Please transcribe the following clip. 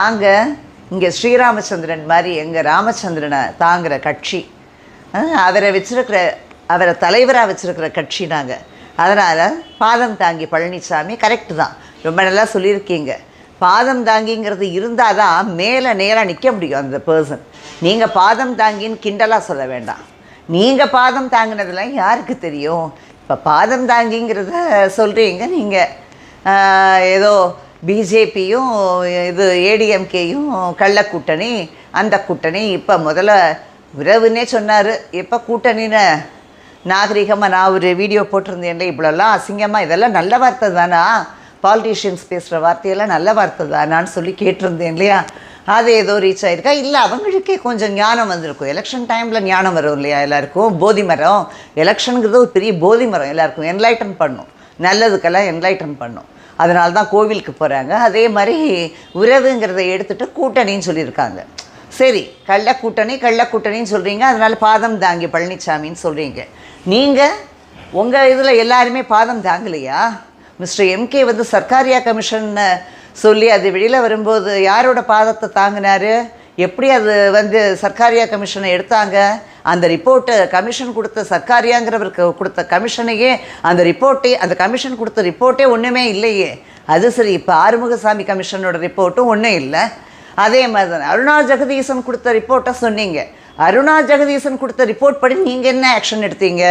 நாங்கள் இங்கே ஸ்ரீராமச்சந்திரன் மாதிரி எங்கள் ராமச்சந்திரனை தாங்குகிற கட்சி, அவரை தலைவராக வச்சுருக்கிற கட்சி நாங்கள். அதனால் பாதம் தாங்கி பழனிசாமி கரெக்டு தான், ரொம்ப நல்லா சொல்லியிருக்கீங்க. பாதம் தாங்கிங்கிறது இருந்தால் தான் மேலே நேராக நிற்க முடியும் அந்த பர்சன். நீங்கள் பாதம் தாங்கின்னு கிண்டலாக சொல்ல வேண்டாம். நீங்கள் பாதம் தாங்கினதெல்லாம் யாருக்கு தெரியும்? இப்போ பாதம் தாங்கிங்கிறத சொல்கிறீங்க நீங்கள். ஏதோ பிஜேபியும் இது ஏடிஎம்கேயும் கள்ளக்கூட்டணி, அந்த கூட்டணி. இப்போ முதல்ல உறவுன்னே சொன்னார், எப்போ கூட்டணின்னு நாகரிகமாக நான் ஒரு வீடியோ போட்டிருந்தேன்ல, இவ்வளோலாம் அசிங்கமாக இதெல்லாம் நல்ல வார்த்தை தானா, பாலிட்டிஷியன்ஸ் பேசுகிற வார்த்தையெல்லாம் நல்ல வார்த்தை தானான்னு சொல்லி கேட்டிருந்தேன் இல்லையா? அது ஏதோ ரீச் ஆகிருக்கா? இல்லை, அவங்களுக்கே கொஞ்சம் ஞானம் வந்திருக்கும். எலெக்ஷன் டைமில் ஞானம் வரும் இல்லையா எல்லாருக்கும்? போதி மரம், எலெக்ஷனுங்கிறது ஒரு பெரிய போதி மரம், எல்லாருக்கும் என்லைட்டன் பண்ணும், நல்லதுக்கெல்லாம் என்லைட்டன் பண்ணும். அதனால தான் கோவிலுக்கு போகிறாங்க. அதே மாதிரி உறவுங்கிறத எடுத்துகிட்டு கூட்டணின்னு சொல்லியிருக்காங்க. சரி, கள்ளக்கூட்டணின்னு சொல்கிறீங்க, அதனால் பாதம் தாங்கி பழனிசாமின்னு சொல்கிறீங்க. நீங்கள் உங்கள் இதில் எல்லாருமே பாதம் தாங்கலையா? மிஸ்டர் எம்கே வந்து சர்க்காரியா கமிஷன் சொல்லி அது வெளியில் வரும்போது யாரோட பாதத்தை தாங்கினார்? எப்படி அது வந்து சர்க்காரியா கமிஷனை எடுத்தாங்க? அந்த ரிப்போர்ட்டு கமிஷன் கொடுத்த சர்க்காரியாங்கிறவருக்கு கொடுத்த கமிஷனையே அந்த கமிஷன் கொடுத்த ரிப்போர்ட்டே ஒன்றுமே இல்லையே. அது சரி, இப்போ ஆறுமுகசாமி கமிஷனோட ரிப்போர்ட்டும் ஒன்றும் இல்லை. அதே மாதிரி தான் அருணா ஜெகதீசன் கொடுத்த ரிப்போர்ட்டை சொன்னீங்க. அருணா ஜெகதீசன் கொடுத்த ரிப்போர்ட் படி நீங்கள் என்ன ஆக்ஷன் எடுத்தீங்க?